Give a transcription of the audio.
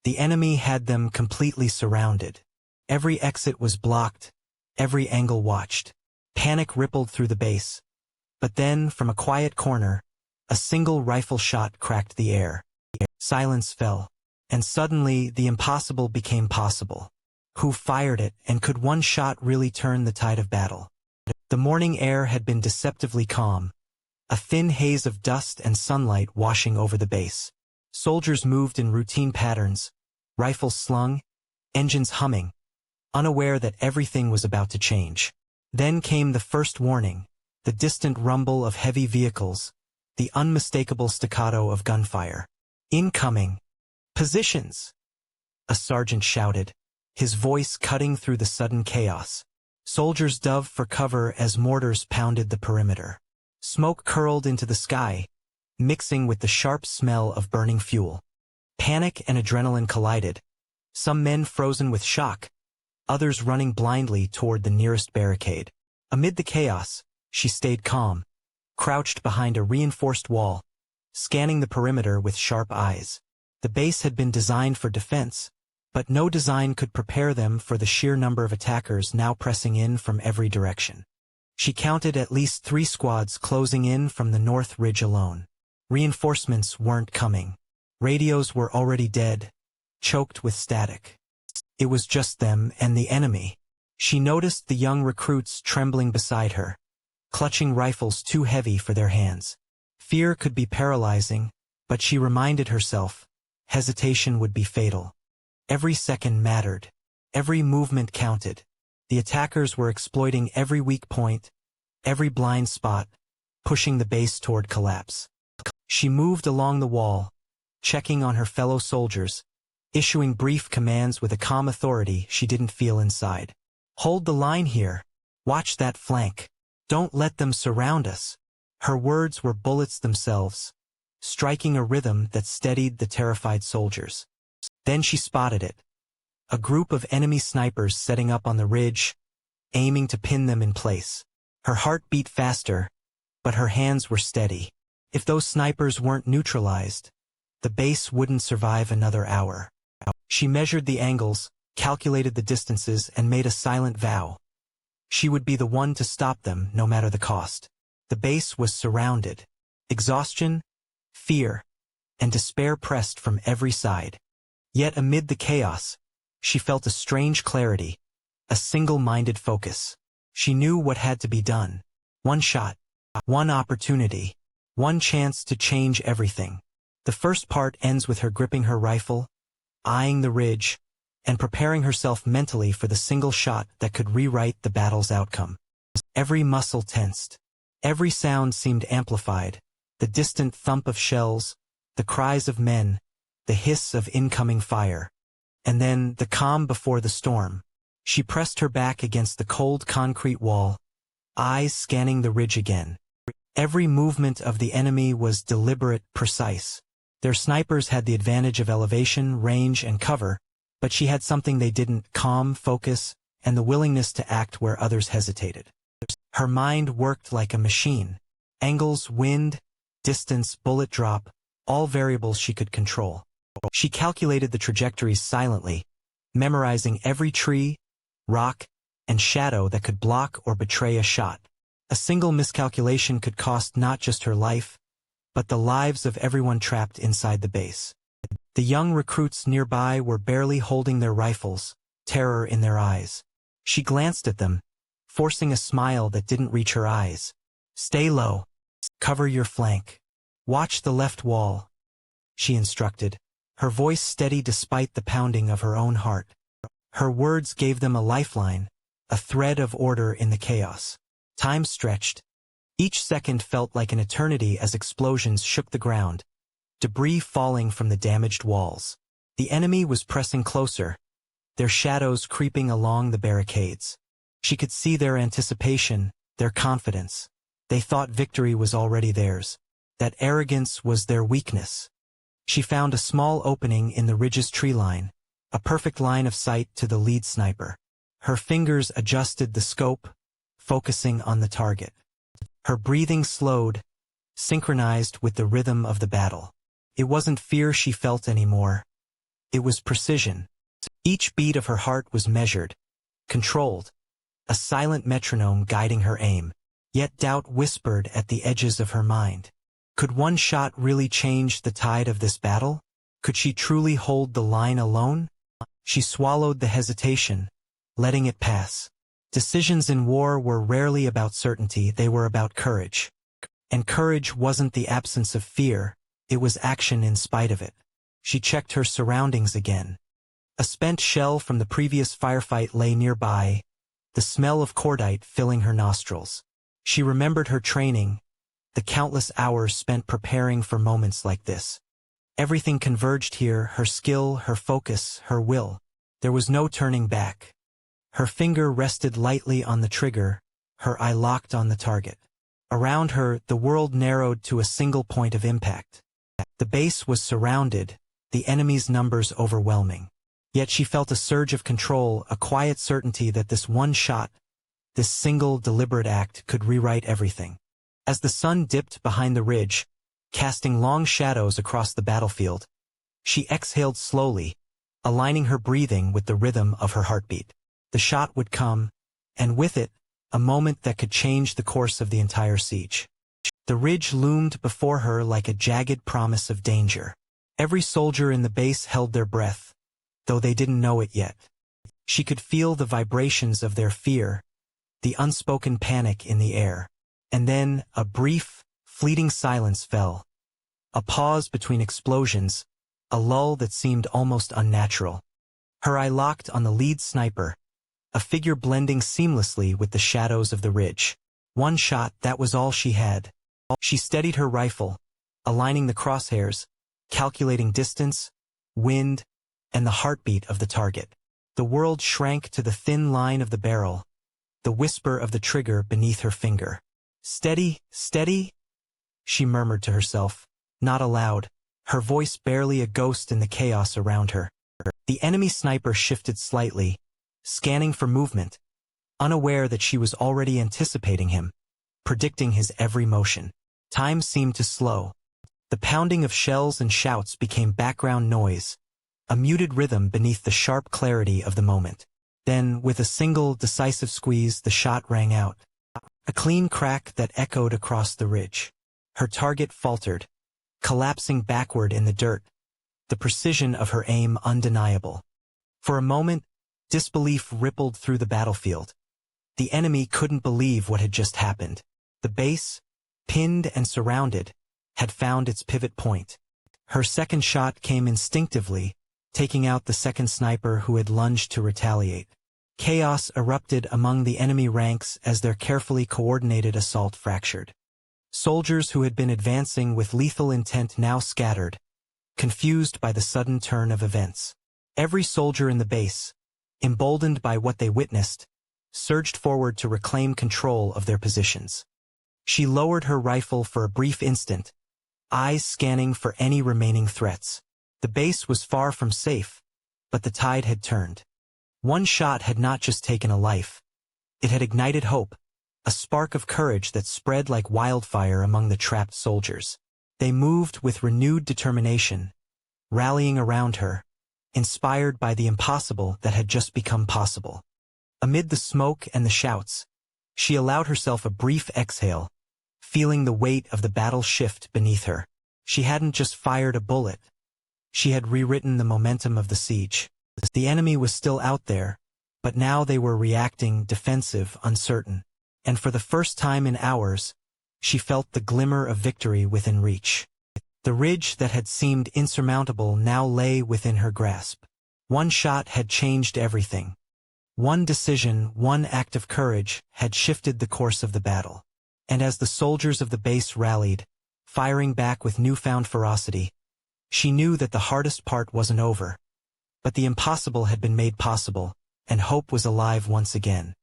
The enemy had them completely surrounded. Every exit was blocked, every angle watched. Panic rippled through the base. But then, from a quiet corner, a single rifle shot cracked the air. Silence fell, and suddenly the impossible became possible. Who fired it, and could one shot really turn the tide of battle? The morning air had been deceptively calm, a thin haze of dust and sunlight washing over the base. Soldiers moved in routine patterns, rifles slung, engines humming, unaware that everything was about to change. Then came the first warning, the distant rumble of heavy vehicles, the unmistakable staccato of gunfire. Incoming! Positions! A sergeant shouted, his voice cutting through the sudden chaos. Soldiers dove for cover as mortars pounded the perimeter. Smoke curled into the sky, mixing with the sharp smell of burning fuel. Panic and adrenaline collided, some men frozen with shock, others running blindly toward the nearest barricade. Amid the chaos, she stayed calm, crouched behind a reinforced wall, scanning the perimeter with sharp eyes. The base had been designed for defense, but no design could prepare them for the sheer number of attackers now pressing in from every direction. She counted at least 3 squads closing in from the north ridge alone. Reinforcements weren't coming. Radios were already dead, choked with static. It was just them and the enemy. She noticed the young recruits trembling beside her, clutching rifles too heavy for their hands. Fear could be paralyzing, but she reminded herself, hesitation would be fatal. Every second mattered. Every movement counted. The attackers were exploiting every weak point, every blind spot, pushing the base toward collapse. She moved along the wall, checking on her fellow soldiers, issuing brief commands with a calm authority she didn't feel inside. Hold the line here. Watch that flank. Don't let them surround us. Her words were bullets themselves, striking a rhythm that steadied the terrified soldiers. Then she spotted it. A group of enemy snipers setting up on the ridge, aiming to pin them in place. Her heart beat faster, but her hands were steady. If those snipers weren't neutralized, the base wouldn't survive another hour. She measured the angles, calculated the distances, and made a silent vow. She would be the one to stop them, no matter the cost. The base was surrounded. Exhaustion, fear, and despair pressed from every side. Yet amid the chaos, she felt a strange clarity, a single-minded focus. She knew what had to be done. One shot, one opportunity, one chance to change everything. The first part ends with her gripping her rifle, eyeing the ridge, and preparing herself mentally for the single shot that could rewrite the battle's outcome. Every muscle tensed. Every sound seemed amplified. The distant thump of shells, the cries of men, the hiss of incoming fire. And then, the calm before the storm. She pressed her back against the cold concrete wall, eyes scanning the ridge again. Every movement of the enemy was deliberate, precise. Their snipers had the advantage of elevation, range, and cover, but she had something they didn't: calm, focus, and the willingness to act where others hesitated. Her mind worked like a machine. Angles, wind, distance, bullet drop, all variables she could control. She calculated the trajectories silently, memorizing every tree, rock, and shadow that could block or betray a shot. A single miscalculation could cost not just her life, but the lives of everyone trapped inside the base. The young recruits nearby were barely holding their rifles, terror in their eyes. She glanced at them, forcing a smile that didn't reach her eyes. Stay low. Cover your flank. Watch the left wall, she instructed, her voice steady despite the pounding of her own heart. Her words gave them a lifeline, a thread of order in the chaos. Time stretched. Each second felt like an eternity as explosions shook the ground, debris falling from the damaged walls. The enemy was pressing closer, their shadows creeping along the barricades. She could see their anticipation, their confidence. They thought victory was already theirs, that arrogance was their weakness. She found a small opening in the ridge's tree line, a perfect line of sight to the lead sniper. Her fingers adjusted the scope, focusing on the target. Her breathing slowed, synchronized with the rhythm of the battle. It wasn't fear she felt anymore. It was precision. Each beat of her heart was measured, controlled, a silent metronome guiding her aim. Yet doubt whispered at the edges of her mind. Could one shot really change the tide of this battle? Could she truly hold the line alone? She swallowed the hesitation, letting it pass. Decisions in war were rarely about certainty, they were about courage. And courage wasn't the absence of fear, it was action in spite of it. She checked her surroundings again. A spent shell from the previous firefight lay nearby, the smell of cordite filling her nostrils. She remembered her training, the countless hours spent preparing for moments like this. Everything converged here, her skill, her focus, her will. There was no turning back. Her finger rested lightly on the trigger, her eye locked on the target. Around her, the world narrowed to a single point of impact. The base was surrounded, the enemy's numbers overwhelming. Yet she felt a surge of control, a quiet certainty that this one shot, this single deliberate act could rewrite everything. As the sun dipped behind the ridge, casting long shadows across the battlefield, she exhaled slowly, aligning her breathing with the rhythm of her heartbeat. The shot would come, and with it, a moment that could change the course of the entire siege. The ridge loomed before her like a jagged promise of danger. Every soldier in the base held their breath, though they didn't know it yet. She could feel the vibrations of their fear, the unspoken panic in the air. And then, a brief, fleeting silence fell. A pause between explosions, a lull that seemed almost unnatural. Her eye locked on the lead sniper, a figure blending seamlessly with the shadows of the ridge. One shot, that was all she had. She steadied her rifle, aligning the crosshairs, calculating distance, wind, and the heartbeat of the target. The world shrank to the thin line of the barrel, the whisper of the trigger beneath her finger. "Steady, steady," she murmured to herself, not aloud, her voice barely a ghost in the chaos around her. The enemy sniper shifted slightly, scanning for movement, unaware that she was already anticipating him, predicting his every motion. Time seemed to slow. The pounding of shells and shouts became background noise, a muted rhythm beneath the sharp clarity of the moment. Then, with a single, decisive squeeze, the shot rang out. A clean crack that echoed across the ridge. Her target faltered, collapsing backward in the dirt, the precision of her aim undeniable. For a moment, disbelief rippled through the battlefield. The enemy couldn't believe what had just happened. The base, pinned and surrounded, had found its pivot point. Her second shot came instinctively, taking out the second sniper who had lunged to retaliate. Chaos erupted among the enemy ranks as their carefully coordinated assault fractured. Soldiers who had been advancing with lethal intent now scattered, confused by the sudden turn of events. Every soldier in the base, emboldened by what they witnessed, surged forward to reclaim control of their positions. She lowered her rifle for a brief instant, eyes scanning for any remaining threats. The base was far from safe, but the tide had turned. One shot had not just taken a life. It had ignited hope, a spark of courage that spread like wildfire among the trapped soldiers. They moved with renewed determination, rallying around her, inspired by the impossible that had just become possible. Amid the smoke and the shouts, she allowed herself a brief exhale, feeling the weight of the battle shift beneath her. She hadn't just fired a bullet. She had rewritten the momentum of the siege. The enemy was still out there, but now they were reacting, defensive, uncertain. And for the first time in hours, she felt the glimmer of victory within reach. The ridge that had seemed insurmountable now lay within her grasp. One shot had changed everything. One decision, one act of courage, had shifted the course of the battle. And as the soldiers of the base rallied, firing back with newfound ferocity, she knew that the hardest part wasn't over. But the impossible had been made possible, and hope was alive once again.